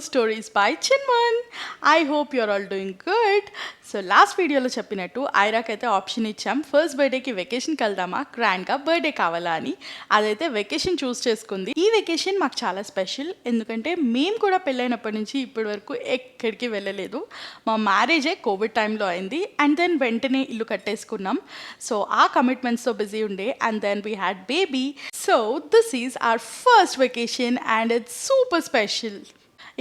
Stories by Chinman. I hope you're all doing good. So last వీడియోలో చెప్పినట్టు ఐరాకి అయితే option ఇచ్చాం, ఫస్ట్ బర్త్డేకి వెకేషన్కి వెళ్దామా, గ్రాండ్గా బర్త్డే కావాలా అని. అదైతే వెకేషన్ చూస్ చేసుకుంది. ఈ వెకేషన్ మాకు చాలా స్పెషల్, ఎందుకంటే మేము కూడా పెళ్ళైనప్పటి నుంచి ఇప్పటి వరకు ఎక్కడికి వెళ్ళలేదు. మా మ్యారేజే కోవిడ్ టైంలో అయింది, అండ్ దెన్ వెంటనే ఇల్లు కట్టేసుకున్నాం. సో ఆ కమిట్మెంట్స్తో బిజీ ఉండే, and then we had baby. So this is our first vacation and it's super special.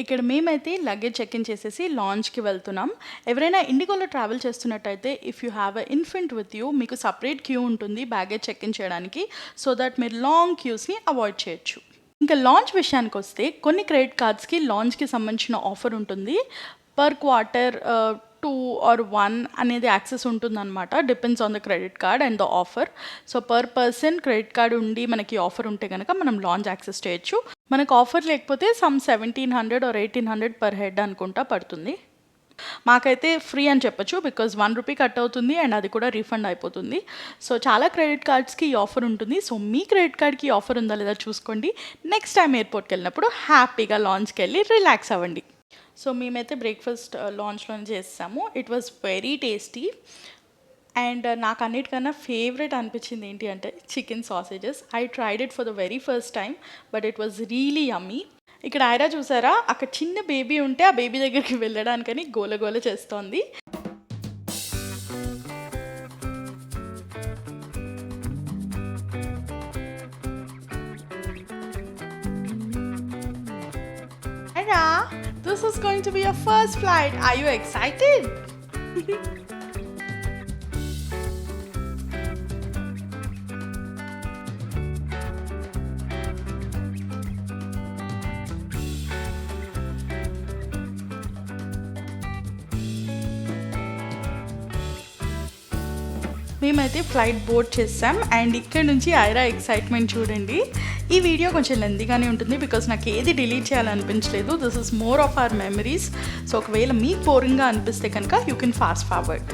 ఇక్కడ మేమైతే లగేజ్ చెక్ ఇన్ చేసేసి లాంచ్కి వెళ్తున్నాం. ఎవరైనా ఇండిగోలో ట్రావెల్ చేస్తున్నట్టయితే if you have a infant with you, మీకు సపరేట్ క్యూ ఉంటుంది బ్యాగేజ్ చెక్ ఇన్ చేయడానికి, సో దట్ మీరు లాంగ్ క్యూస్ని అవాయిడ్ చేయొచ్చు. ఇంకా లాంచ్ విషయానికి వస్తే కొన్ని క్రెడిట్ కార్డ్స్కి లాంచ్కి సంబంధించిన ఆఫర్ ఉంటుంది. పర్ క్వార్టర్ 2 or 1 అనేది యాక్సెస్ ఉంటుందన్నమాట. Depends on the credit card and the offer. So per person credit card ఉండి మనకి ఆఫర్ ఉంటే కనుక మనం లాంచ్ యాక్సెస్ చేయొచ్చు. మనకు ఆఫర్ లేకపోతే సమ్ 1700 or 1800 పర్ హెడ్ అనుకుంటా పడుతుంది. మాకైతే ఫ్రీ అని చెప్పొచ్చు, బికాజ్ 1 రూపీ కట్ అవుతుంది అండ్ అది కూడా రీఫండ్ అయిపోతుంది. సో చాలా క్రెడిట్ కార్డ్స్కి ఈ ఆఫర్ ఉంటుంది. సో మీ క్రెడిట్ కార్డ్కి ఈ ఆఫర్ ఉందా లేదా చూసుకోండి. నెక్స్ట్ టైం ఎయిర్పోర్ట్కి వెళ్ళినప్పుడు హ్యాపీగా లాంచ్కి వెళ్ళి రిలాక్స్ అవ్వండి. సో మేమైతే బ్రేక్ఫాస్ట్ లాంచ్లోనే చేస్తాము. It was very tasty and నాకు అన్నిటికన్నా ఫేవరెట్ అనిపించింది ఏంటి అంటే chicken sausages. I tried it for the very first time, but it was really yummy. ఇక్కడ ఐరా చూసారా, అక్కడ చిన్న బేబీ ఉంటే ఆ బేబీ దగ్గరికి వెళ్ళడానికని గోల చేస్తోంది. Aira, this is going to be your first flight. Are you excited? మేమైతే ఫ్లైట్ బోర్డ్ చేసాం అండ్ ఇక్కడ నుంచి ఐరా ఎక్సైట్మెంట్ చూడండి. ఈ వీడియో కొంచెం లెంతీగానే ఉంటుంది బికాస్ నాకు ఏది డిలీట్ చేయాలనిపించలేదు. This is more of our memories. So ఒకవేళ మీకు బోరింగ్గా అనిపిస్తే కనుక యూ కెన్ ఫాస్ట్ ఫార్వర్డ్.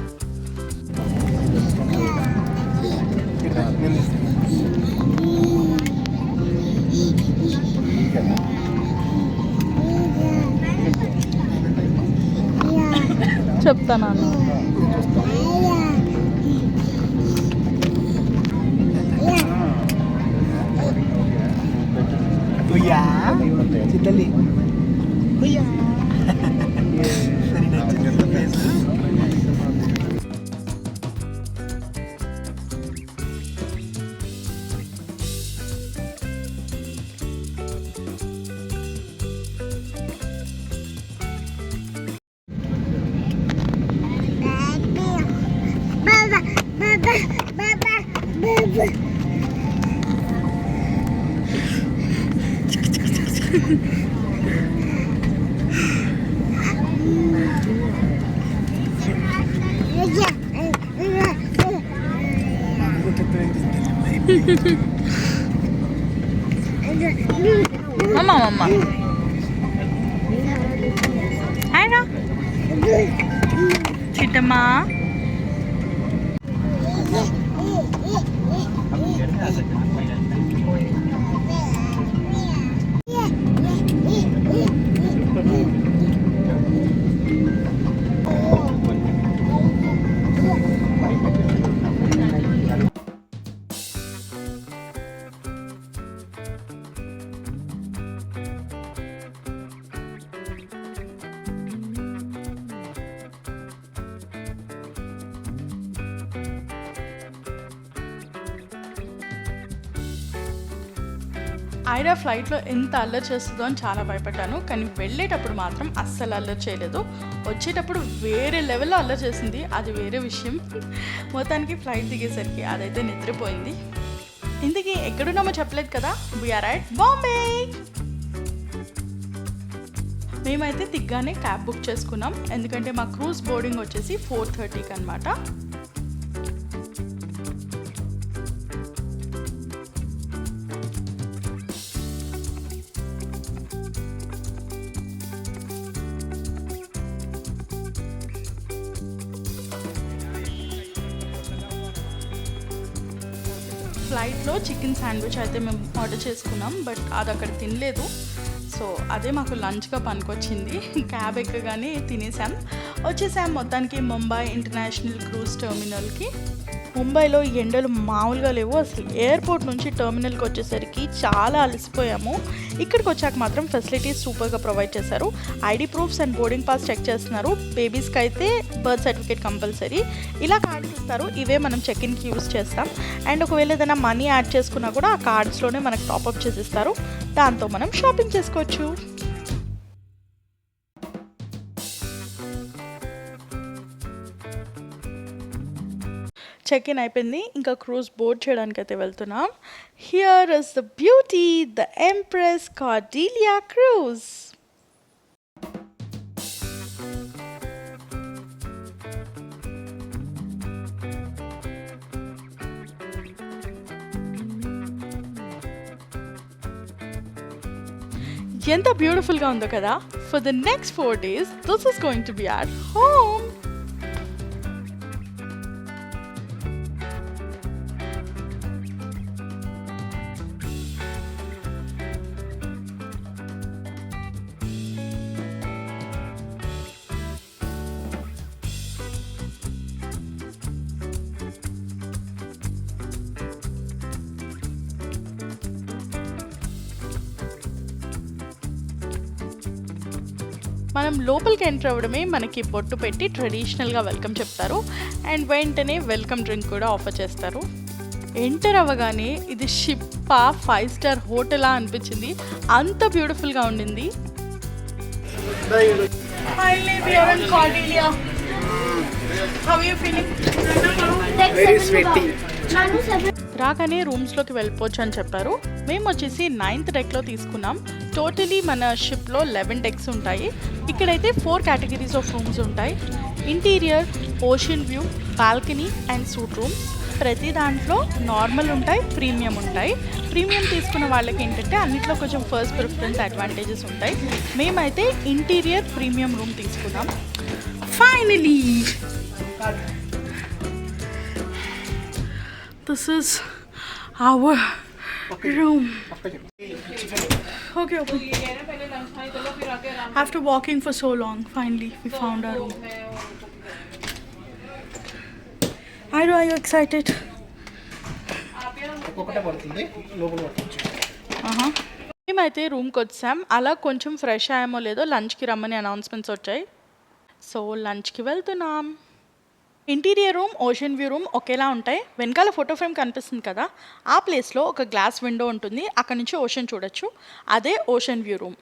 చెప్తాను చిత్తల్లి సరే నచ్చింది ప్లేస్. మమ్మ ఐరా చిట్టమ్మా. ఐరా ఫ్లైట్లో ఎంత అల్లరి చేస్తుందో అని చాలా భయపడ్డాను, కానీ వెళ్ళేటప్పుడు మాత్రం అస్సలు అల్లరి చేయలేదు. వచ్చేటప్పుడు వేరే లెవెల్లో అల్లరి చేసింది, అది వేరే విషయం. మొత్తానికి ఫ్లైట్ దిగేసరికి అదైతే నిద్రపోయింది. ఇందుకే ఎక్కడున్నామో చెప్పలేదు కదా, వీఆర్ అట్ బాంబే. మేమైతే దిగ్గానే క్యాబ్ బుక్ చేసుకున్నాం, ఎందుకంటే మా క్రూజ్ బోర్డింగ్ వచ్చేసి 4:30కి అనమాట. ఫ్లైట్లో చికెన్ శాండ్విచ్ అయితే మేము ఆర్డర్ చేసుకున్నాం, బట్ అది అక్కడ తినలేదు. సో అదే మాకు లంచ్గా పనికొచ్చింది. క్యాబ్ ఎక్కగానే తినేసాం. వచ్చేసాం మొత్తానికి ముంబై ఇంటర్నేషనల్ క్రూజ్ టెర్మినల్కి. ముంబైలో ఎండలు మామూలుగా లేవు. అసలు ఎయిర్పోర్ట్ నుంచి టెర్మినల్కి వచ్చేసరికి చాలా అలసిపోయాము. ఇక్కడికి వచ్చాక మాత్రం ఫెసిలిటీస్ సూపర్గా ప్రొవైడ్ చేశారు. ID proofs and boarding pass check చేస్తున్నారు. బేబీస్కి అయితే బర్త్ సర్టిఫికేట్ కంపల్సరీ. ఇలా కార్డ్స్ ఇస్తారు, ఇవే మనం చెక్ ఇన్కి యూస్ చేస్తాం. అండ్ ఒకవేళ ఏదైనా మనీ యాడ్ చేసుకున్నా కూడా ఆ కార్డ్స్లోనే మనకు టాప్అప్ చేసిస్తారు. దాంతో మనం షాపింగ్ చేసుకోవచ్చు. చెక్ ఇన్ అయిపోయింది, ఇంకా క్రూజ్ బోర్డ్ చేయడానికి అయితే వెళ్తున్నాం. Here is the beauty, the empress Cordelia cruise. ఎంత బ్యూటిఫుల్గా ఉందో కదా. For the next 4 days this is going to be our home. మనం లోపలికి ఎంటర్ అవ్వడమే మనకి బొట్టు పెట్టి ట్రెడిషనల్గా వెల్కమ్ చెప్తారు. అండ్ వెంటనే వెల్కమ్ డ్రింక్ కూడా ఆఫర్ చేస్తారు. ఎంటర్ అవ్వగానే ఇది షిప్పా 5 స్టార్ హోటలా అనిపించింది, అంత బ్యూటిఫుల్గా ఉండింది. రాగానే రూమ్స్లోకి వెళ్ళిపోవచ్చు అని చెప్పారు. మేము వచ్చేసి 9th డెక్లో తీసుకున్నాం. టోటలీ మన షిప్లో 11 డెక్స్ ఉంటాయి. ఇక్కడైతే 4 కేటగిరీస్ ఆఫ్ రూమ్స్ ఉంటాయి. Interior, ocean view, balcony and suit rooms. ప్రతి దాంట్లో నార్మల్ ఉంటాయి, ప్రీమియం ఉంటాయి. ప్రీమియం తీసుకున్న వాళ్ళకి ఏంటంటే అన్నిట్లో కొంచెం ఫస్ట్ ప్రిఫరెన్స్ అడ్వాంటేజెస్ ఉంటాయి. మేమైతే ఇంటీరియర్ ప్రీమియం రూమ్ తీసుకున్నాం. Finally this is our room. Okay. After walking for so long, finally we found our room. Are you excited? మేమైతే రూమ్కి వచ్చాం. అలా కొంచెం ఫ్రెష్ అయ్యామో లేదో లంచ్కి రమ్మని అనౌన్స్మెంట్స్ వచ్చాయి. సో లంచ్కి వెళ్తున్నాం. Interior room, ocean view room ఒకేలా ఉంటాయి. వెనకాల ఫోటో ఫ్రేమ్ కనిపిస్తుంది కదా, ఆ ప్లేస్లో ఒక గ్లాస్ విండో ఉంటుంది. అక్కడ నుంచి ఓషన్ చూడొచ్చు. అదే ఓషన్ వ్యూ రూమ్.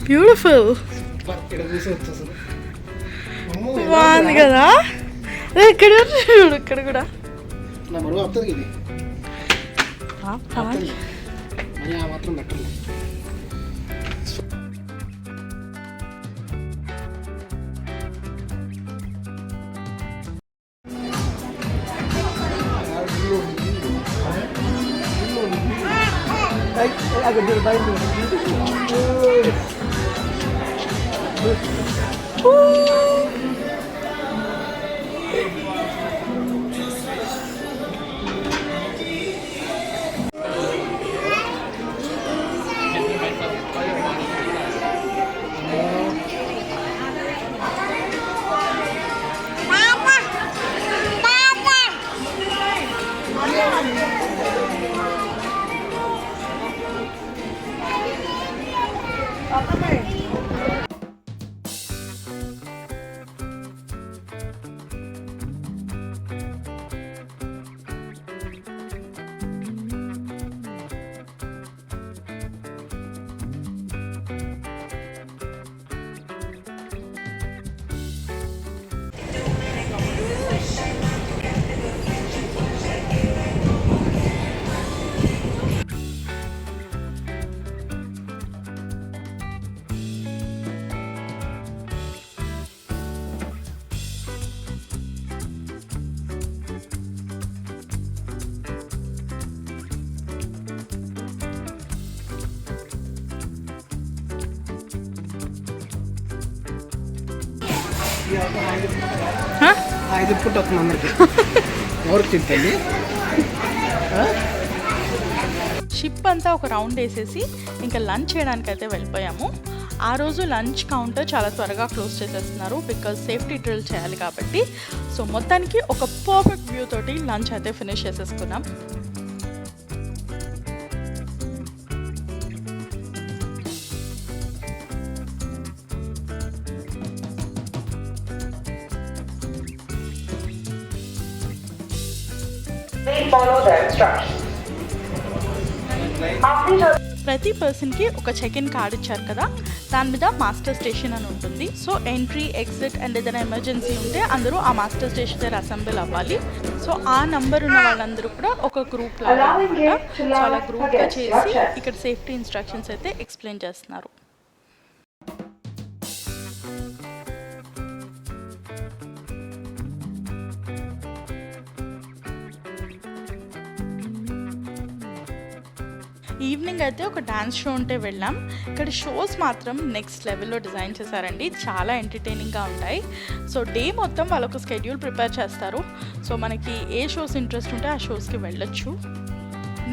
బ్యూటిఫుల్, బాగుంది కదా. ఇక్కడ చూడు, ఇక్కడ కూడా ఐదు పుట్టు వస్తుంది అందరికి. ఎవరికి చెప్తాండి? షిప్ అంతా ఒక రౌండ్ వేసేసి ఇంకా లంచ్ చేయడానికి అయితే వెళ్ళిపోయాము. ఆ రోజు లంచ్ కౌంటర్ చాలా త్వరగా క్లోజ్ చేసేస్తున్నారు బికాజ్ సేఫ్టీ డ్రిల్ చేయాలి కాబట్టి. సో మొత్తానికి ఒక పర్ఫెక్ట్ వ్యూ తోటి లంచ్ అయితే ఫినిష్ చేసేసుకున్నాం. ప్రతి పర్సన్కి ఒక చెక్ ఇన్ కార్డ్ ఇచ్చారు కదా, దాని మీద మాస్టర్ స్టేషన్ అని ఉంటుంది. సో ఎంట్రీ, ఎగ్జిట్ అండ్ ఏదైనా ఎమర్జెన్సీ ఉంటే అందరూ ఆ మాస్టర్ స్టేషన్ దగ్గర అసెంబ్ల్ అవ్వాలి. సో ఆ నంబర్ ఉన్న వాళ్ళందరూ కూడా ఒక గ్రూప్ లాగా అనమాట. సో అలా గ్రూప్గా చేసి ఇక్కడ సేఫ్టీ ఇన్స్ట్రక్షన్స్ అయితే ఎక్స్ప్లెయిన్ చేస్తున్నారు. ఈవినింగ్ అయితే ఒక డ్యాన్స్ షో ఉంటే వెళ్ళాం. ఇక్కడ షోస్ మాత్రం నెక్స్ట్ లెవెల్లో డిజైన్ చేశారండి, చాలా ఎంటర్టైనింగ్గా ఉంటాయి. సో డే మొత్తం వాళ్ళొక స్కెడ్యూల్ ప్రిపేర్ చేస్తారు. సో మనకి ఏ షోస్ ఇంట్రెస్ట్ ఉంటే ఆ షోస్కి వెళ్ళొచ్చు.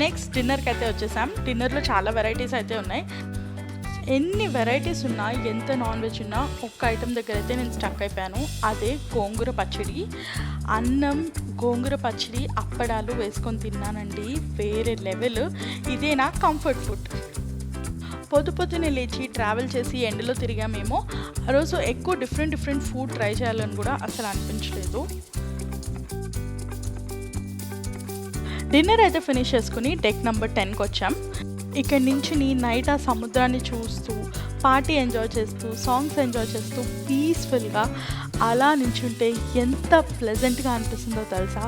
నెక్స్ట్ డిన్నర్కి అయితే వచ్చేసాం. డిన్నర్లో చాలా వెరైటీస్ అయితే ఉన్నాయి. ఎన్ని వెరైటీస్ ఉన్నా, ఎంత నాన్ వెజ్ ఉన్నా, ఒక్క ఐటెం దగ్గర అయితే నేను స్టక్ అయిపోయాను. అదే గోంగూర పచ్చడి. అన్నం, గోంగూర పచ్చడి, అప్పడాలు వేసుకొని తిన్నానండి, వేరే లెవెల్. ఇదే నా కంఫర్ట్ ఫుడ్. పొద్దునే లేచి ట్రావెల్ చేసి ఎండలో తిరిగామేమో, ఆ రోజు ఎక్కువ డిఫరెంట్ ఫుడ్ ట్రై చేయాలని కూడా అసలు అనిపించలేదు. డిన్నర్ అయితే ఫినిష్ చేసుకుని డెక్ నెంబర్ 10కి వచ్చాం. ఇక్కడ నుంచి నైట్ ఆ సముద్రాన్ని చూస్తూ, పార్టీ ఎంజాయ్ చేస్తూ, సాంగ్స్ ఎంజాయ్ చేస్తూ పీస్ఫుల్గా అలా నించుంటే ఎంత ప్లెజెంట్గా అనిపిస్తుందో తెలుసా.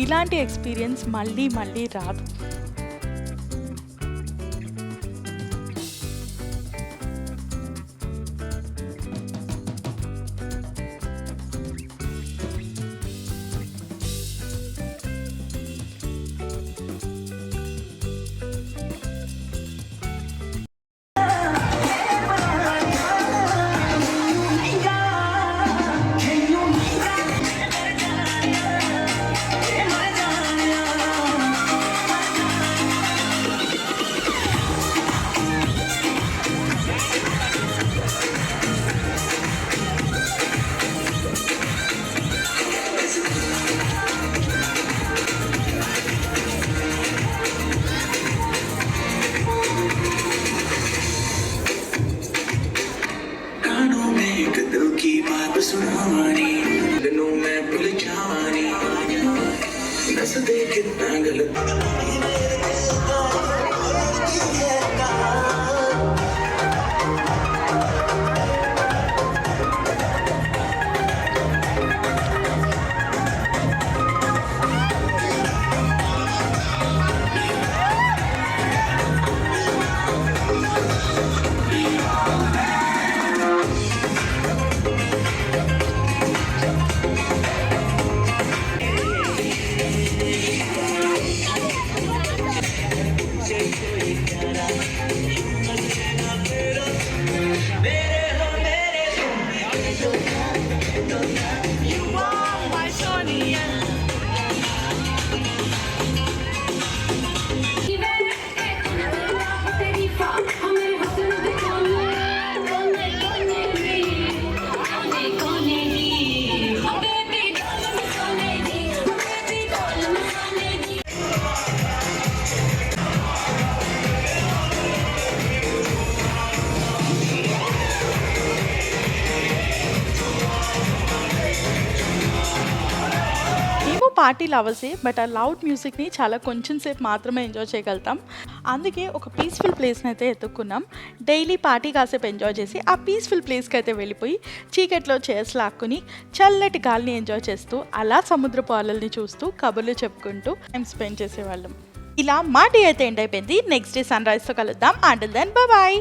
ఇలాంటి ఎక్స్పీరియన్స్ మళ్ళీ రాదు. పార్టీ లవర్సే, బట్ ఆ లౌడ్ మ్యూజిక్ని చాలా కొంచెం సేపు మాత్రమే ఎంజాయ్ చేయగలుగుతాం. అందుకే ఒక పీస్ఫుల్ ప్లేస్ని అయితే ఎత్తుక్కున్నాం. డైలీ పార్టీ కాసేపు ఎంజాయ్ చేసి ఆ పీస్ఫుల్ ప్లేస్కి అయితే వెళ్ళిపోయి చీకట్లో చైర్స్ లాక్కుని చల్లటి గాలిని ఎంజాయ్ చేస్తూ అలా సముద్రపు అలల్ని చూస్తూ కబుర్లు చెప్పుకుంటూ టైం స్పెండ్ చేసేవాళ్ళం. ఇలా మా డే అయితే ఎండ్ అయిపోయింది. నెక్స్ట్ డే సన్ రైజ్తో కలుద్దాం. Until then bye.